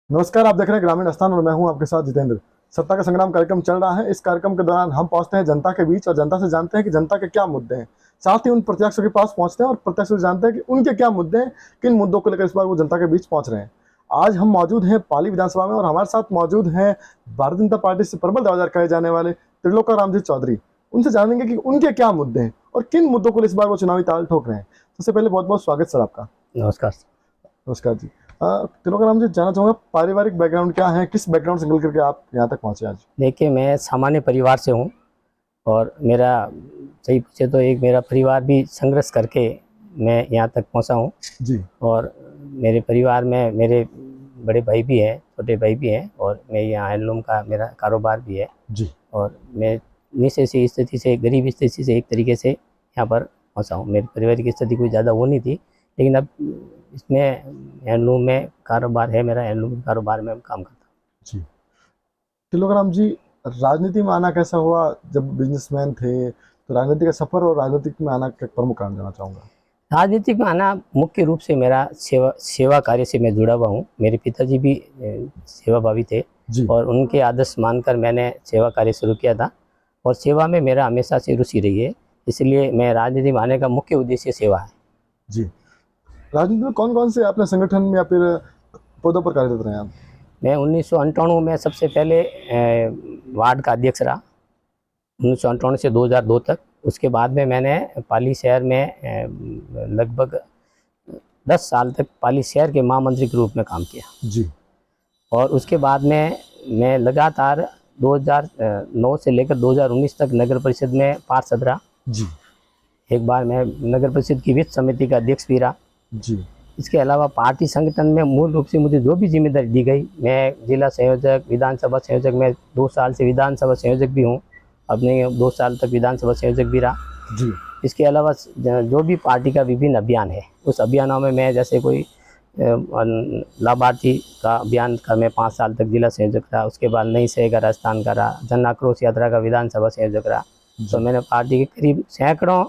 नमस्कार, आप देख रहे हैं ग्रामीण स्थान और मैं हूं आपके साथ जितेंद्र। सत्ता का संग्राम कार्यक्रम चल रहा है। इस कार्यक्रम के दौरान हम पहुंचते हैं जनता के बीच और जनता से जानते हैं कि जनता के क्या मुद्दे हैं। साथ ही उन प्रत्यक्षों के पास पहुंचते हैं और प्रत्यक्ष से जानते हैं कि उनके क्या मुद्दे हैं, किन मुद्दों को लेकर इस बार वो जनता के बीच पहुंच रहे हैं। आज हम मौजूद हैं पाली विधानसभा में और हमारे साथ मौजूद हैं भारतीय जनता पार्टी से प्रबल दावेदार कहे जाने वाले त्रिलोकाराम जी चौधरी। उनसे जानेंगे कि उनके क्या मुद्दे हैं और किन मुद्दों को इस बार वो चुनावी ताल ठोक रहे हैं। सबसे पहले बहुत बहुत स्वागत सर आपका। नमस्कार। नमस्कार जी। त्रिलोकाराम जी, जानना चाहूँगा पारिवारिक बैकग्राउंड क्या है, किस बैकग्राउंड से निकल करके आप यहाँ तक पहुँचे आज? देखिए, मैं सामान्य परिवार से हूँ और मेरा सही पूछे तो एक मेरा परिवार भी संघर्ष करके मैं यहाँ तक पहुँचा हूँ। जी। और मेरे परिवार में मेरे बड़े भाई भी हैं, छोटे भाई भी हैं और मैं यहाँ हैंडलूम का मेरा कारोबार भी है। जी। और मैं नीचे से स्थिति से, गरीब स्थिति से एक तरीके से यहाँ पर पहुँचा हूँ। मेरी पारिवारिक स्थिति कोई ज़्यादा वो नहीं थी, लेकिन अब इसमें हैंडलूम में कारोबार है मेरा, हैंडलूम कारोबार में काम करता हूँ। जी। त्रिलोकाराम जी, राजनीति में आना कैसा हुआ? जब बिजनेसमैन थे तो राजनीति का सफर और राजनीतिक में आना का प्रमुख कारण जानना चाहूँगा। राजनीतिक में आना मुख्य रूप से मेरा सेवा कार्य से मैं जुड़ा हुआ हूँ। मेरे पिताजी भी सेवाभावी थे और उनके आदर्श मानकर मैंने सेवा कार्य शुरू किया था और सेवा में मेरा हमेशा से रुचि रही है। इसलिए मैं राजनीति में आने का मुख्य उद्देश्य सेवा है। जी। राजनीति में कौन कौन से अपने संगठन या फिर पदों पर कार्यरत रहे आप? मैं 1998 में सबसे पहले वार्ड का अध्यक्ष रहा, 1998 से 2002 तक। उसके बाद में मैंने पाली शहर में लगभग 10 साल तक पाली शहर के महामंत्री के रूप में काम किया। जी। और उसके बाद में मैं लगातार 2009 से लेकर 2019 तक नगर परिषद में पार्षद रहा। जी। एक बार मैं नगर परिषद की वित्त समिति का अध्यक्ष भी रहा। जी। इसके अलावा पार्टी संगठन में मूल रूप से मुझे जो भी जिम्मेदारी दी गई, मैं जिला संयोजक, विधानसभा संयोजक, मैं 2 साल से विधानसभा संयोजक भी हूँ, अपने 2 साल तक विधानसभा संयोजक भी रहा। जी। इसके अलावा जो भी पार्टी का विभिन्न अभियान है, उस अभियानों में मैं जैसे कोई लाभार्थी का अभियान का मैं 5 साल तक जिला संयोजक रहा। उसके बाद नई शहर का राजस्थान का रहा, जन आक्रोश यात्रा का विधानसभा संयोजक रहा। तो मैंने पार्टी के करीब सैकड़ों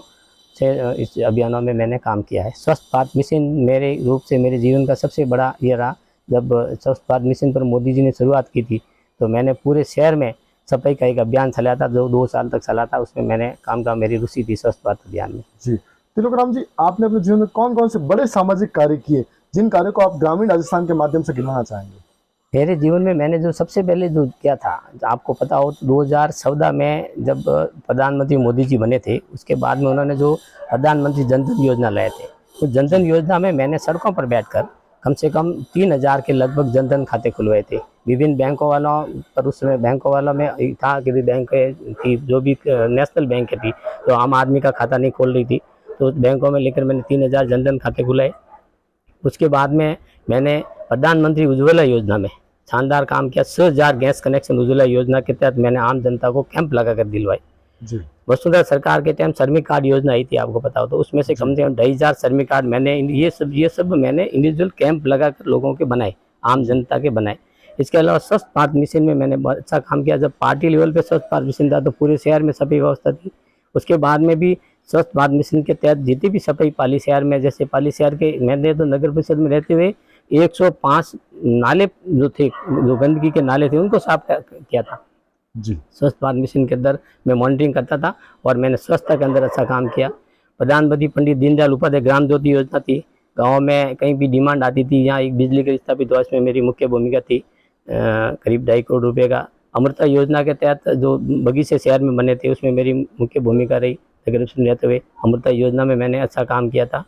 से इस अभियानों में मैंने काम किया है। स्वच्छ भारत मिशन मेरे रूप से मेरे जीवन का सबसे बड़ा ये रहा। जब स्वच्छ भारत मिशन पर मोदी जी ने शुरुआत की थी तो मैंने पूरे शहर में सफाई का एक अभियान चलाया था, जो 2 साल तक चला था। उसमें मैंने काम का मेरी रुचि थी स्वच्छ भारत अभियान में। जी। त्रिलोकाराम जी, आपने अपने जीवन में कौन कौन से बड़े सामाजिक कार्य किए, जिन कार्यों को आप ग्रामीण राजस्थान के माध्यम से गिनाना चाहेंगे? मेरे जीवन में मैंने जो सबसे पहले जो किया था, आपको पता हो तो 2014 में जब प्रधानमंत्री मोदी जी बने थे, उसके बाद में उन्होंने जो प्रधानमंत्री जन धन योजना लाए थे, उस जन धन योजना में मैंने सड़कों पर बैठकर कम से कम 3000 के लगभग जन धन खाते खुलवाए थे। विभिन्न बैंकों वालों पर, उस समय बैंकों वालों में था कि भी बैंक की जो भी नेशनल बैंक थी तो आम आदमी का खाता नहीं खोल रही थी, तो बैंकों में लेकर मैंने 3000 जन धन खाते खुलाए। उसके बाद में मैंने प्रधानमंत्री उज्ज्वला योजना में शानदार काम किया। 6000 गैस कनेक्शन उज्ज्वला योजना के तहत मैंने आम जनता को कैंप लगाकर दिलवाए। जी। वसुंधरा सरकार के टाइम श्रमिक कार्ड योजना आई थी, आपको पता हो तो, उसमें से कम से कम 2500 श्रमिक कार्ड मैंने ये सब मैंने इंडिविजुअल कैंप लगाकर लोगों के बनाए, आम जनता के बनाए। इसके अलावा स्वच्छ भारत मिशन में मैंने बहुत अच्छा काम किया। जब पार्टी लेवल पे स्वच्छ भारत मिशन था तो पूरे शहर में सफाई व्यवस्था थी। उसके बाद में भी स्वच्छ भारत मिशन के तहत जितनी भी सफाई पाली शहर में, जैसे पाली शहर के मैंने तो नगर परिषद में रहते हुए 105 नाले जो थे, जो गंदगी के नाले थे, उनको साफ किया था। जी। स्वच्छ भारत मिशन के अंदर मैं मॉनिटरिंग करता था और मैंने स्वच्छता के अंदर अच्छा काम किया। प्रधानमंत्री पंडित दीनदयाल उपाध्याय ग्राम ज्योति योजना थी, गाँव में कहीं भी डिमांड आती थी, यहाँ एक बिजली का स्थापित हुआ, इसमें मेरी मुख्य भूमिका थी। करीब 2.5 करोड़ रुपये का अमृता योजना के तहत जो बगीचे शहर में बने थे, उसमें मेरी मुख्य भूमिका रही। नगर परिषद में रहते हुए अमृता योजना में मैंने अच्छा काम किया था।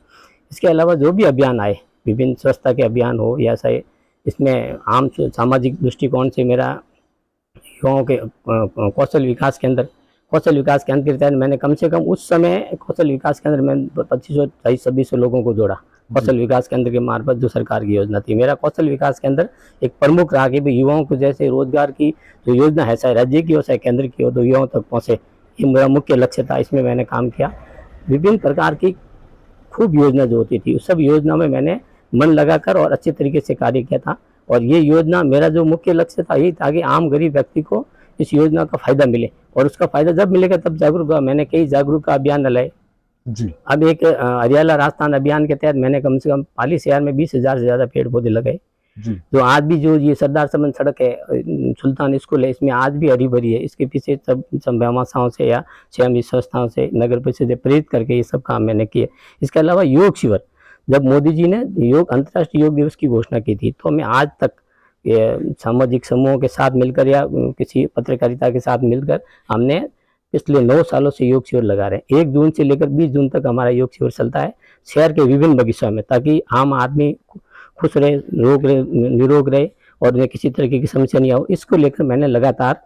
इसके अलावा जो भी अभियान आए, विभिन्न स्वच्छता के अभियान हो या ऐसा, इसमें आम सामाजिक दृष्टिकोण से मेरा युवाओं के कौशल विकास केंद्र के तहत मैंने कम से कम उस समय कौशल विकास केंद्र में 2500-2600 लोगों को जोड़ा। कौशल विकास केंद्र के मार्फत जो सरकार की योजना थी, मेरा कौशल विकास केंद्र एक प्रमुख रहा कि भी युवाओं को जैसे रोजगार की जो योजना है, चाहे राज्य की हो चाहे केंद्र की हो, तो युवाओं तक पहुँचे, ये मेरा मुख्य लक्ष्य था। इसमें मैंने काम किया। विभिन्न प्रकार की खूब योजना जो होती थी, उस सब योजना में मैंने मन लगाकर और अच्छे तरीके से कार्य किया था। और ये योजना, मेरा जो मुख्य लक्ष्य था यही था कि आम गरीब व्यक्ति को इस योजना का फायदा मिले, और उसका फायदा जब मिलेगा तब जागरूक हुआ। मैंने कई जागरूकता अभियान लाए। जी। अब एक हरियाला राजस्थान अभियान के तहत मैंने कम से कम पाली शहर में 20,000 से ज़्यादा पेड़ पौधे लगाए। जी जो आज भी जो ये सरदार सरोवर सड़क है, सुल्तान स्कूल है, इसमें आज भी हरी भरी है। इसके पीछे सब व्यवसायों से या स्वयं संस्थाओं से नगर परिषद से प्रेरित करके ये सब काम मैंने किए। इसके अलावा योग शिविर, जब मोदी जी ने योग अंतर्राष्ट्रीय योग दिवस की घोषणा की थी, तो मैं आज तक ये सामाजिक समूहों के साथ मिलकर या किसी पत्रकारिता के साथ मिलकर हमने पिछले 9 सालों से योग शिविर लगा रहे हैं। 1 जून से लेकर 20 जून तक हमारा योग शिविर चलता है शहर के विभिन्न बगीचों में, ताकि आम आदमी खुश रहे, निरोग रहे और उन्हें किसी तरीके की समस्या नहीं हो। इसको लेकर मैंने लगातार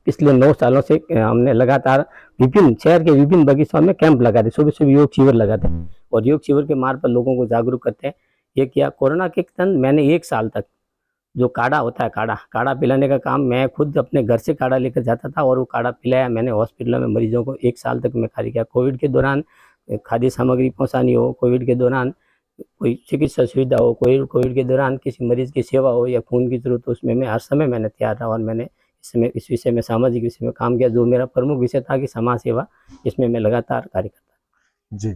पिछले 9 सालों से हमने लगातार विभिन्न शहर के विभिन्न बगीचों में कैंप लगाते, सुबह सुबह योग शिविर लगाते हैं और योग शिविर के मार्ग पर लोगों को जागरूक करते हैं। ये किया। कोरोना के तहत मैंने 1 साल तक जो काढ़ा होता है, काढ़ा पिलाने का काम मैं खुद अपने घर से काढ़ा लेकर जाता था और वो काढ़ा पिलाया मैंने हॉस्पिटलों में मरीजों को। 1 साल तक मैं कार्य किया। कोविड के दौरान खाद्य सामग्री पहुँचानी हो, कोविड के दौरान कोई चिकित्सा सुविधा हो, कोविड के दौरान किसी मरीज की सेवा हो या खून की जरूरत हो, उसमें मैं हर समय मैंने तैयार रहा और मैंने इस विषय में, सामाजिक विषय में काम किया, जो मेरा प्रमुख विषय था कि समाज सेवा, इसमें मैं लगातार कार्य करता। जी।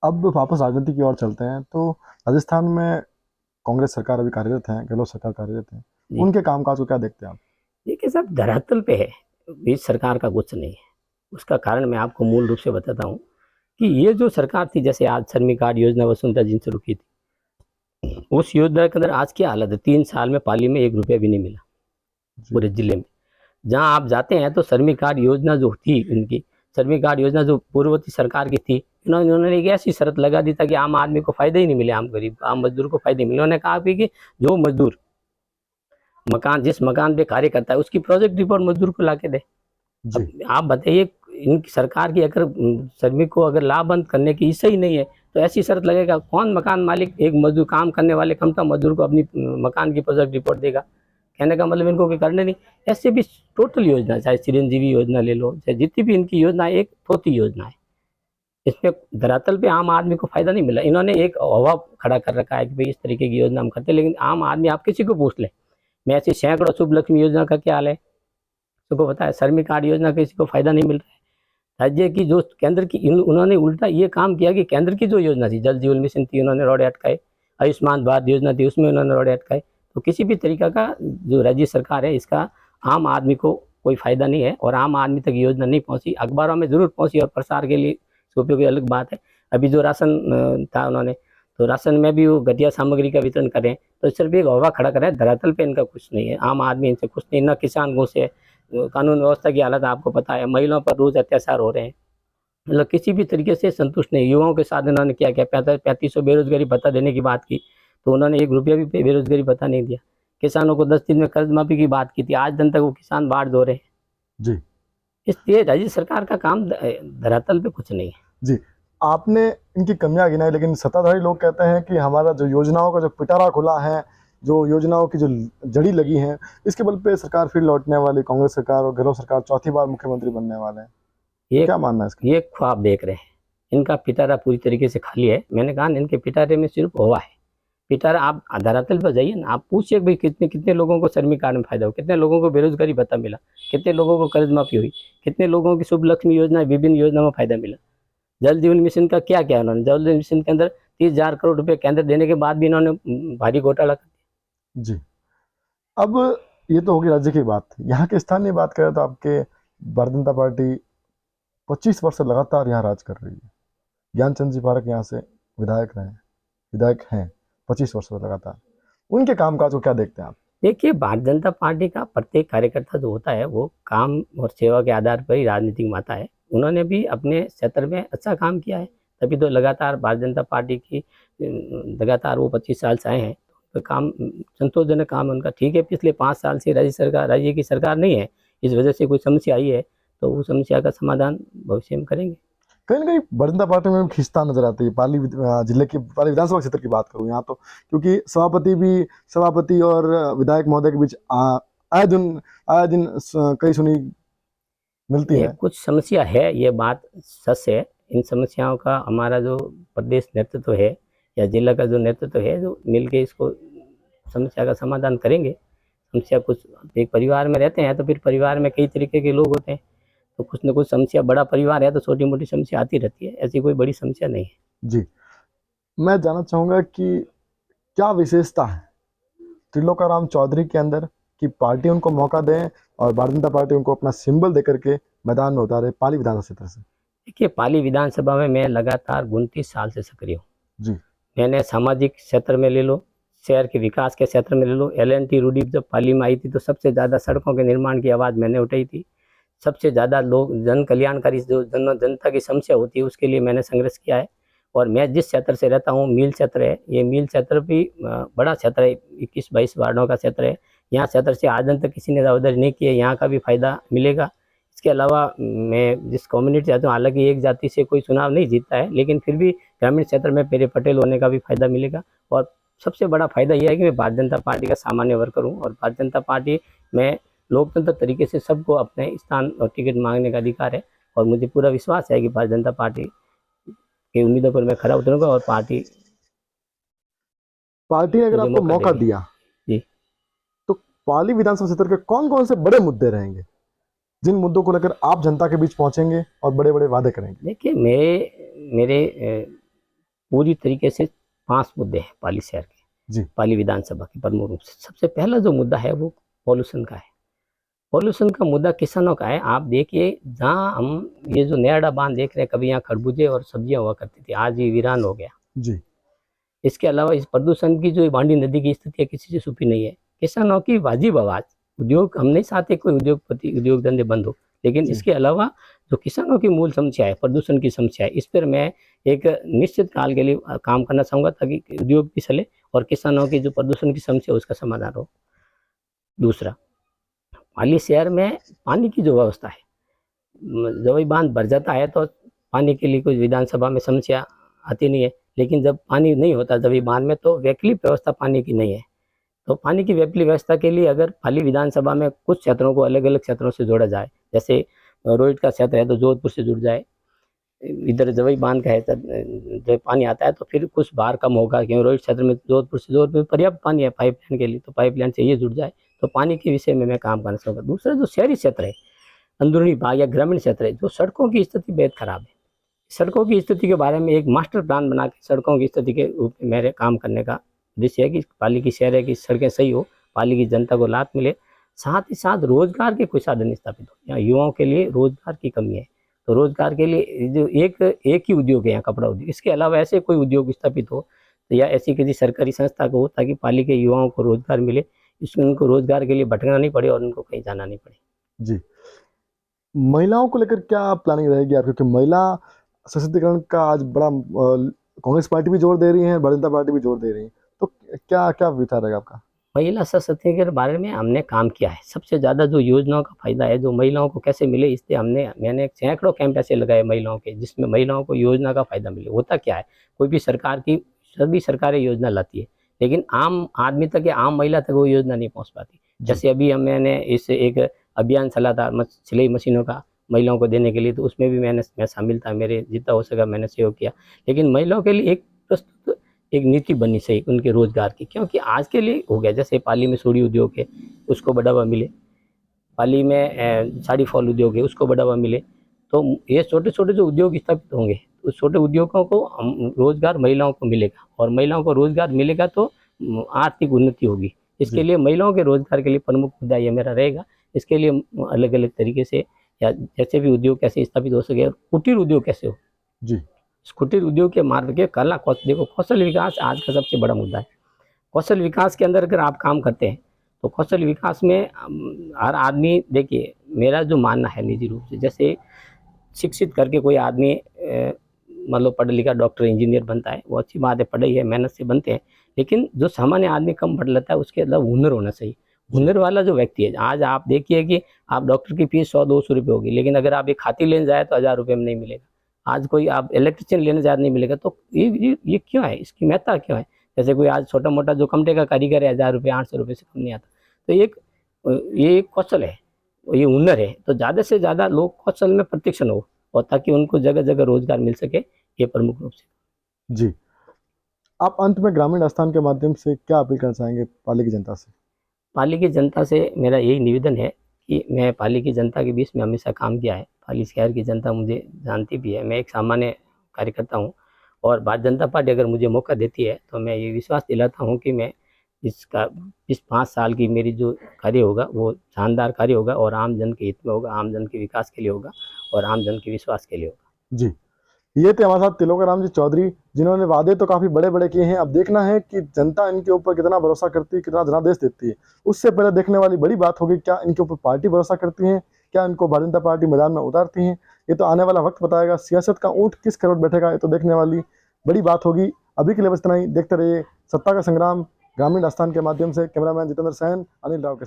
अब वापस राजनीति की ओर चलते हैं। तो राजस्थान में कांग्रेस सरकार अभी कार्यरत है, गहलोत सरकार कार्यरत है, उनके कामकाज को क्या देखते हैं आप? देखिए साहब, धरातल पे है, बीच सरकार का कुछ नहीं है। उसका कारण मैं आपको मूल रूप से बताता हूँ कि ये जो सरकार थी, जैसे आज श्रमिक कार्ड योजना वसुंधरा जी ने शुरू की थी, उस योजना के अंदर आज क्या हालत है, 3 साल में पाली में 1 रुपया भी नहीं मिला पूरे जिले में। जहाँ आप जाते हैं तो श्रमिक कार्ड योजना जो थी, इनकी श्रमिक कार्ड योजना जो पूर्ववर्ती सरकार की थी, इन्होंने एक ऐसी शर्त लगा दी था कि आम आदमी को फायदा ही नहीं मिले, आम गरीब आम मजदूर को फायदे मिले। उन्होंने कहा कि जो मजदूर जिस मकान पे कार्य करता है उसकी प्रोजेक्ट रिपोर्ट मजदूर को ला के दे। अब आप बताइए, इनकी सरकार की अगर श्रमिक को अगर लाभबंद करने की इच्छा ही नहीं है तो ऐसी शर्त लगेगा, कौन मकान मालिक एक मजदूर काम करने वाले कमता मजदूर को अपनी मकान की प्रोजेक्ट रिपोर्ट देगा? कहने का मतलब इनको कोई करने नहीं। ऐसे भी टोटल योजना, चाहे चिरंजीवी योजना ले लो, चाहे जितनी भी इनकी योजना, एक थोथी योजना है। इसमें धरातल पे आम आदमी को फायदा नहीं मिला। इन्होंने एक हवा खड़ा कर रखा है कि भाई इस तरीके की योजना हम करते हैं, लेकिन आम आदमी, आप किसी को पूछ ले, मैं ऐसी सैकड़ों शुभ लक्ष्मी योजना का क्या हाल है, सबको पता है। श्रमिक कार्ड योजना किसी को फायदा नहीं मिल रहा है। राज्य की जो केंद्र की, उन्होंने उल्टा ये काम किया कि केंद्र की जो योजना थी, जल जीवन मिशन थी, उन्होंने रोड़े अटकाए। आयुष्मान भारत योजना थी, उसमें उन्होंने रोड़े अटकाए। तो किसी भी तरीका का जो राज्य सरकार है, इसका आम आदमी को कोई फायदा नहीं है और आम आदमी तक योजना नहीं पहुंची। अखबारों में जरूर पहुंची और प्रसार के लिए उपयोग की अलग बात है। अभी जो राशन था, उन्होंने तो राशन में भी वो घटिया सामग्री का वितरण करें, तो सिर्फ एक हवा खड़ा करें, धरातल पे इनका कुछ नहीं है। आम आदमी इनसे कुछ नहीं, न किसान को से, कानून व्यवस्था की हालत आपको पता है, महिलाओं पर रोज अत्याचार हो रहे हैं, मतलब किसी भी तरीके से संतुष्ट नहीं। युवाओं के साथ इन्होंने क्या क्या 3500 बेरोजगारी भत्ता देने की बात की, तो उन्होंने 1 रुपया भी बेरोजगारी भत्ता नहीं दिया। किसानों को 10 दिन में कर्ज माफी की बात की थी, आज दिन तक वो किसान बाढ़ धो रहे हैं जी। इसलिए राज्य सरकार का काम धरातल पे कुछ नहीं है। जी, आपने इनकी कमियां गिनाई, लेकिन सत्ताधारी लोग कहते हैं कि हमारा जो योजनाओं का जो पिटारा खुला है, जो योजनाओं की जो जड़ी लगी है, इसके बल पे सरकार फिर लौटने वाली, कांग्रेस सरकार और गहलोत सरकार चौथी बार मुख्यमंत्री बनने वाले हैं। ये क्या मानना है इसका? ये ख्वाब देख रहे हैं, इनका पिटारा पूरी तरीके से खाली है। मैंने कहा इनके पिटारे में सिर्फ हवा है। पिटारा, आप धरातल पर जाइए ना, आप पूछिए भाई कितने लोगों को श्रमिक कार्ड में फायदा हो, कितने लोगों को बेरोजगारी भत्ता मिला, कितने लोगों को कर्ज माफी हुई, कितने लोगों की शुभ लक्ष्मी योजना, विभिन्न योजनाओं में फायदा मिला। जल जीवन मिशन का क्या क्या उन्होंने, जल जीवन मिशन के अंदर 30,000 करोड़ रुपए केंद्र देने के बाद भी इन्होंने भारी घोटाला कर दिया। जी, अब ये तो होगी राज्य की बात। यहाँ के स्थानीय बात करें तो आपके भारतीय जनता पार्टी 25 वर्ष से लगातार यहाँ राज कर रही है। ज्ञानचंद जी पारख यहाँ से विधायक हैं 25 वर्ष से लगातार। उनके कामकाज को क्या देखते हैं आप? देखिए, भारतीय जनता पार्टी का प्रत्येक कार्यकर्ता जो होता है वो काम और सेवा के आधार पर ही राजनीतिक माता है। उन्होंने भी अपने क्षेत्र में अच्छा काम किया है, तभी तो लगातार भारतीय जनता पार्टी की लगातार वो 25 साल से आए हैं। तो काम संतोषजनक काम है उनका। ठीक है, पिछले 5 साल से राज्य की सरकार नहीं है, इस वजह से कोई समस्या आई है, तो वो समस्या का समाधान भविष्य में करेंगे। कहीं ना कहीं भारतीय जनता पार्टी में खिंचता नजर आती है। पाली जिले की, पाली विधानसभा क्षेत्र की बात करूँ यहाँ तो, क्योंकि सभापति और विधायक महोदय के बीच आए दिन कई सुनी मिलती है। कुछ समस्या है, ये बात सच है। इन समस्याओं का हमारा जो प्रदेश नेतृत्व है या जिला का जो नेतृत्व है, जो मिलके इसको समस्या का समाधान करेंगे। समस्या कुछ, एक परिवार में रहते हैं तो फिर परिवार में कई तरीके के लोग होते हैं, तो कुछ न कुछ समस्या, बड़ा परिवार है तो छोटी मोटी समस्या आती रहती है, ऐसी कोई बड़ी समस्या नहीं है। जी, मैं जानना चाहूँगा कि क्या विशेषता है त्रिलोकाराम चौधरी के अंदर कि पार्टी उनको मौका दें और भारतीय जनता पार्टी उनको अपना सिंबल देकर के मैदान में उतारे पाली विधानसभा क्षेत्र से? देखिए, पाली विधानसभा में मैं लगातार 29 साल से सक्रिय हूँ। जी। मैंने सामाजिक क्षेत्र में ले लो, शहर के विकास के क्षेत्र में ले लो, LNT रूडीप जब पाली में आई थी तो सबसे ज़्यादा सड़कों के निर्माण की आवाज़ मैंने उठाई थी। सबसे ज़्यादा लोग जन कल्याणकारी जो जनता की समस्या होती है उसके लिए मैंने संघर्ष किया है। और मैं जिस क्षेत्र से रहता हूँ, मील क्षेत्र है, ये मील क्षेत्र भी बड़ा क्षेत्र है, 21-22 वार्डों का क्षेत्र है। यहाँ क्षेत्र से आज तक किसी ने दावेदारी नहीं की है, यहाँ का भी फायदा मिलेगा। इसके अलावा मैं जिस कम्युनिटी चाहता हूँ, हालांकि एक जाति से कोई चुनाव नहीं जीतता है, लेकिन फिर भी ग्रामीण क्षेत्र में मेरे पटेल होने का भी फायदा मिलेगा। और सबसे बड़ा फायदा यह है कि मैं भारतीय जनता पार्टी का सामान्य वर्कर हूँ और भारतीय जनता पार्टी में लोकतंत्र तरीके से सबको अपने स्थान और टिकट मांगने का अधिकार है। और मुझे पूरा विश्वास है कि भारतीय जनता पार्टी की उम्मीदों पर मैं खरा उतरूंगा और पार्टी ने अगर आपको मौका दिया जी, तो पाली विधानसभा क्षेत्र के कौन कौन से बड़े मुद्दे रहेंगे जिन मुद्दों को लेकर आप जनता के बीच पहुंचेंगे और बड़े बड़े वादे करेंगे? देखिए, मेरे पूरी तरीके से 5 मुद्दे हैं पाली शहर के जी। पाली विधानसभा के प्रमुख रूप से। सबसे पहला जो मुद्दा है वो पॉल्यूशन का है। पॉल्यूशन का मुद्दा किसानों का है। आप देखिए, जहाँ हम ये जो नयाडा बांध देख रहे हैं, कभी यहाँ खरबूजे और सब्जियां हुआ करती थी, आज ये वीरान हो गया जी। इसके अलावा इस प्रदूषण की जो बांडी नदी की स्थिति है किसी से छुपी नहीं है। किसानों की वाजिब आवाज़, उद्योग, हम नहीं चाहते कोई उद्योगपति उद्योग धंधे बंद हो, लेकिन इसके अलावा जो किसानों की मूल समस्या है, प्रदूषण की समस्या है, इस पर मैं एक निश्चित काल के लिए काम करना चाहूँगा ताकि उद्योग भी चले और किसानों की जो प्रदूषण की समस्या है उसका समाधान हो। दूसरा, पाली शहर में पानी की जो व्यवस्था है, जब ये बांध भर जाता है तो पानी के लिए कोई विधानसभा में समस्या आती नहीं है, लेकिन जब पानी नहीं होता जब ये बांध में, तो वैकल्पिक व्यवस्था पानी की नहीं है। तो पानी की वैकल्पिक व्यवस्था के लिए अगर पाली विधानसभा में कुछ क्षेत्रों को अलग अलग क्षेत्रों से जोड़ा जाए, जैसे रोहित का क्षेत्र है तो जोधपुर से जुड़ जाए, इधर जवई बांध का है जब पानी आता है तो फिर कुछ बार कम होगा, क्योंकि रोहित क्षेत्र में जोधपुर में पर्याप्त पानी है पाइपलाइन के लिए, तो पाइपलाइन से ये जुड़ जाए। तो पानी के विषय में मैं काम करना चाहूँगा। दूसरा, जो शहरी क्षेत्र है, अंदरूनी भाग या ग्रामीण क्षेत्र है, जो सड़कों की स्थिति बेहद खराब है, सड़कों की स्थिति के बारे में एक मास्टर प्लान बना के सड़कों की स्थिति के रूप में मेरे काम करने का उद्देश्य है कि पाली की शहर है कि सड़कें सही हो, पाली की जनता को लाभ मिले, साथ ही साथ रोजगार के कुछ साधन स्थापित हो। यहाँ युवाओं के लिए रोजगार की कमी है, तो रोजगार के लिए जो एक ही उद्योग है यहाँ, कपड़ा उद्योग, इसके अलावा ऐसे कोई उद्योग स्थापित हो तो या ऐसी किसी सरकारी संस्था को हो ताकि पाली के युवाओं को रोजगार मिले, इसमें उनको रोजगार के लिए भटकना नहीं पड़े और उनको कहीं जाना नहीं पड़े। जी। महिलाओं को लेकर क्या प्लानिंग रहेगी आप, क्योंकि महिला सशक्तिकरण का आज बड़ा कांग्रेस पार्टी भी जोर दे रही है, भारतीय जनता पार्टी भी जोर दे रही है, तो क्या क्या विचार रहेगा आपका? महिला सशक्तिकरण के बारे में हमने काम किया है। सबसे ज़्यादा जो योजनाओं का फायदा है, जो महिलाओं को कैसे मिले, इसलिए मैंने सैकड़ों कैंप ऐसे लगाए महिलाओं के, जिसमें महिलाओं को योजना का फायदा मिले। होता क्या है, कोई भी सरकार की सभी सरकारें योजना लाती है, लेकिन आम आदमी तक या आम महिला तक वो योजना नहीं पहुंच पाती। जैसे अभी मैंने इस एक अभियान चला था सिलाई मशीनों का महिलाओं को देने के लिए, तो उसमें भी मैं शामिल था, मेरे जितना हो सका मैंने सहयोग किया। लेकिन महिलाओं के लिए एक प्रस्तुत एक नीति बननी चाहिए उनके रोजगार की, क्योंकि आज के लिए हो गया, जैसे पाली में सूड़ी उद्योग है उसको बढ़ावा मिले, पाली में साड़ी फॉल उद्योग है उसको बढ़ावा मिले, तो ये छोटे छोटे जो उद्योग स्थापित होंगे उस छोटे उद्योगों को रोजगार महिलाओं को मिलेगा, और महिलाओं को रोजगार मिलेगा तो आर्थिक उन्नति होगी। इसके लिए महिलाओं के रोजगार के लिए प्रमुख मुद्दा ये मेरा रहेगा। इसके लिए अलग अलग तरीके से या जैसे भी उद्योग कैसे स्थापित हो सके, और कुटीर उद्योग कैसे हो जी, कुटीर उद्योग के मार्ग के कला देखो, कौशल विकास आज का सबसे बड़ा मुद्दा है। कौशल विकास के अंदर अगर आप काम करते हैं तो कौशल विकास में हर आदमी, देखिए मेरा जो मानना है निजी रूप से, जैसे शिक्षित करके कोई आदमी मतलब पढ़ा लिखा डॉक्टर इंजीनियर बनता है, वो अच्छी बात है, पढ़ाई है, मेहनत से बनते हैं, लेकिन जो सामान्य आदमी कम पढ़ लेता है उसके अंदर हुनर होना चाहिए। हुनर वाला जो व्यक्ति है, आज आप देखिए कि आप डॉक्टर की फीस 100-200 रुपये होगी, लेकिन अगर आप एक खाती लेने जाए तो 1000 रुपये में नहीं मिलेगा। आज कोई आप इलेक्ट्रिशियन लेने जाए नहीं मिलेगा, तो ये क्यों है, इसकी महत्ता क्यों है? जैसे कोई आज छोटा मोटा जो कमटे का कारीगर है, 1000 रुपये 800 रुपये से कम नहीं आता। तो ये एक कौशल है, ये हुनर है, तो ज़्यादा से ज़्यादा लोग कौशल में प्रशिक्षण हो और ताकि उनको जगह जगह रोजगार मिल सके, ये प्रमुख रूप से। जी, आप अंत में ग्रामीण स्थान के माध्यम से क्या अपील करना चाहेंगे पाली की जनता से? पाली की जनता से मेरा यही निवेदन है कि मैं पाली की जनता के बीच में हमेशा काम किया है, पाली शहर की जनता मुझे जानती भी है, मैं एक सामान्य कार्यकर्ता हूँ और भारतीय जनता पार्टी अगर मुझे मौका देती है तो मैं ये विश्वास दिलाता हूँ कि मैं इसका इस 5 साल की मेरी जो कार्य होगा वो शानदार कार्य होगा और आम जन के हित में होगा, आम जन के विकास के लिए होगा और आम जन के विश्वास के लिए होगा। जी, ये थे हमारे साथ तिलोकाराम जी चौधरी, जिन्होंने वादे तो काफी बड़े बड़े किए हैं। अब देखना है कि जनता इनके ऊपर कितना भरोसा करती है, कितना जनादेश देती है। उससे पहले देखने वाली बड़ी बात होगी, क्या इनके ऊपर पार्टी भरोसा करती है, क्या इनको भारतीय जनता पार्टी मैदान में उतारती है। ये तो आने वाला वक्त बताएगा। सियासत का ऊंट किस करोड़ बैठेगा, ये तो देखने वाली बड़ी बात होगी। अभी के लिए बस इतना ही। देखते रहिए सत्ता का संग्राम ग्रामीण आस्थान के माध्यम से। कैमरामैन जितेंद्र सैन, अनिल राव के